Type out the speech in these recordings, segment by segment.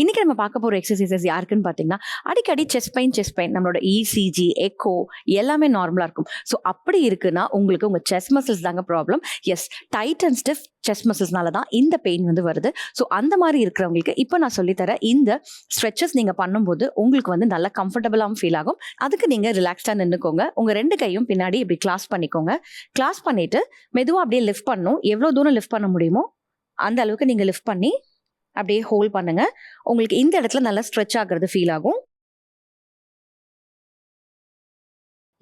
இன்னைக்கு நம்ம பார்க்க போற எக்ஸசைசஸ் யாருக்குன்னு பார்த்தீங்கன்னா, அடிக்கடி செஸ்ட் பெயின் நம்மளோட இசிஜி, எக்கோ எல்லாமே நார்மலா இருக்கும். ஸோ அப்படி இருக்குன்னா, உங்களுக்கு உங்க செஸ்ட் மசில்ஸ் தாங்க problem. Yes, tight and stiff chest மசில்ஸ்னால தான் இந்த பெயின் வந்து வருது. ஸோ அந்த மாதிரி இருக்கிறவங்களுக்கு இப்போ நான் சொல்லித்தர இந்த ஸ்ட்ரெச்சஸ் நீங்க பண்ணும்போது உங்களுக்கு வந்து நல்லா கம்ஃபர்டபுளாகவும் ஃபீல் ஆகும். அதுக்கு நீங்க ரிலாக்ஸ்டா நின்றுக்கோங்க. உங்க 2 கையும் பின்னாடி இப்படி கிளாஸ் பண்ணிக்கோங்க. கிளாஸ் பண்ணிட்டு மெதுவாக அப்படியே லிஃப்ட் பண்ணணும். எவ்வளோ தூரம் லிஃப்ட் பண்ண முடியுமோ அந்த அளவுக்கு நீங்க லிஃப்ட் பண்ணி அப்படியே ஹோல்ட் பண்ணுங்க. உங்களுக்கு இந்த இடத்துல நல்லா ஸ்ட்ரெச் ஆகுறது ஃபீல் ஆகும்.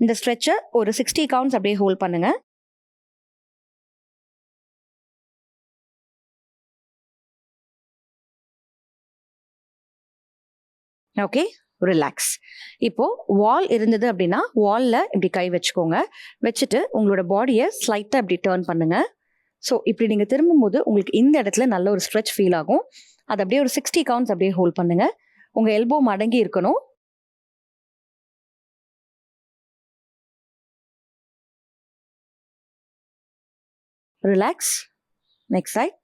இந்த ஸ்ட்ரெச்சை ஒரு 60 கவுண்ட்ஸ் அப்படியே ஹோல்ட் பண்ணுங்க. Okay, relax. இப்போ வால் இருந்தது அப்படின்னா வால்ல இப்படி கை வச்சுக்கோங்க. வச்சுட்டு உங்களோட பாடியை ஸ்லைட்டாக இப்படி டேர்ன் பண்ணுங்க. ஸோ இப்படி நீங்கள் திரும்பும்போது உங்களுக்கு இந்த இடத்துல நல்ல ஒரு ஸ்ட்ரெச் ஃபீல் ஆகும். அது அப்படியே ஒரு 60 கவுண்ட்ஸ் அப்படியே ஹோல்ட் பண்ணுங்க. உங்கள் எல்போ மடங்கி இருக்கணும். ரிலாக்ஸ். Next side.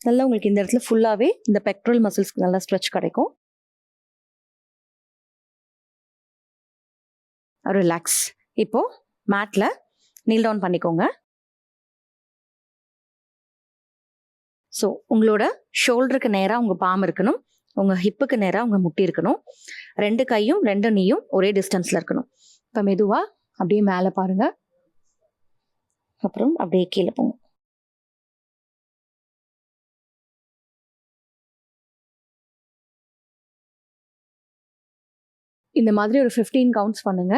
நல்லா உங்களுக்கு இந்த இடத்துல ஃபுல்லாகவே இந்த பெக்ட்ரல் மசில்ஸ்க்கு நல்லா ஸ்ட்ரெச் கிடைக்கும். ரிலாக்ஸ். இப்போ மேட்ல நீல் டவுன் பண்ணிக்கோங்க. ஸோ உங்களோட ஷோல்டருக்கு நேராக உங்கள் பாம் இருக்கணும். உங்கள் ஹிப்புக்கு நேராக உங்கள் முட்டி இருக்கணும். 2 கையும் 2 நீயும் ஒரே டிஸ்டன்ஸில் இருக்கணும். இப்போ மெதுவாக அப்படியே மேலே பாருங்க. அப்புறம் அப்படியே கீழே போங்க. இந்த மாதிரி ஒரு 15 கவுண்ட்ஸ் பண்ணுங்க.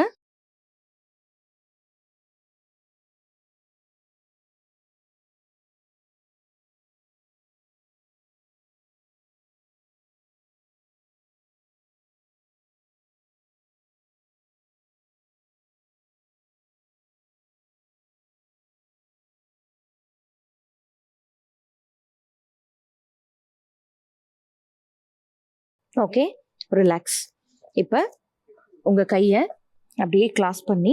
Okay, relax. இப்போ உங்கள் கையை அப்படியே கிளாஸ் பண்ணி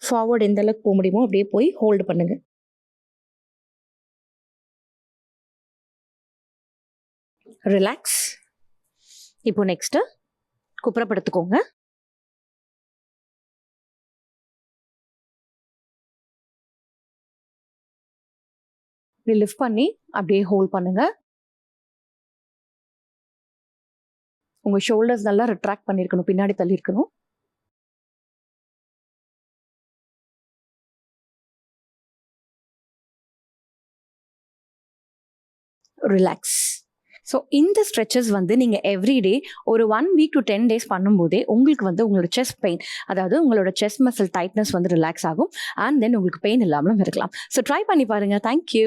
ஃபார்வர்ட் எந்த அளவுக்கு போக முடியுமோ அப்படியே போய் ஹோல்டு பண்ணுங்க. ரிலாக்ஸ். இப்போ நெக்ஸ்ட் குப்புறப்படுத்திக்கோங்க. லிஃப்ட் பண்ணி அப்படியே ஹோல்ட் பண்ணுங்க. உங்க ஷோல்டர்ஸ் நல்லா ரிட்ராக்ட் பண்ணிருக்கணும், பின்னாடி தள்ளி இருக்கணும். ரிலாக்ஸ். ஸோ இந்த ஸ்ட்ரெச்சஸ் வந்து நீங்கள் எவ்ரிடே ஒரு 1 வீக் டு 10 டேஸ் பண்ணும்போதே உங்களுக்கு வந்து உங்களோட செஸ்ட் பெயின், அதாவது உங்களோட செஸ்ட் மசில் டைட்னஸ் வந்து ரிலாக்ஸ் ஆகும். அண்ட் தென் உங்களுக்கு பெயின் இல்லாமலும் இருக்கலாம். ஸோ ட்ரை பண்ணி பாருங்க. தேங்க்யூ.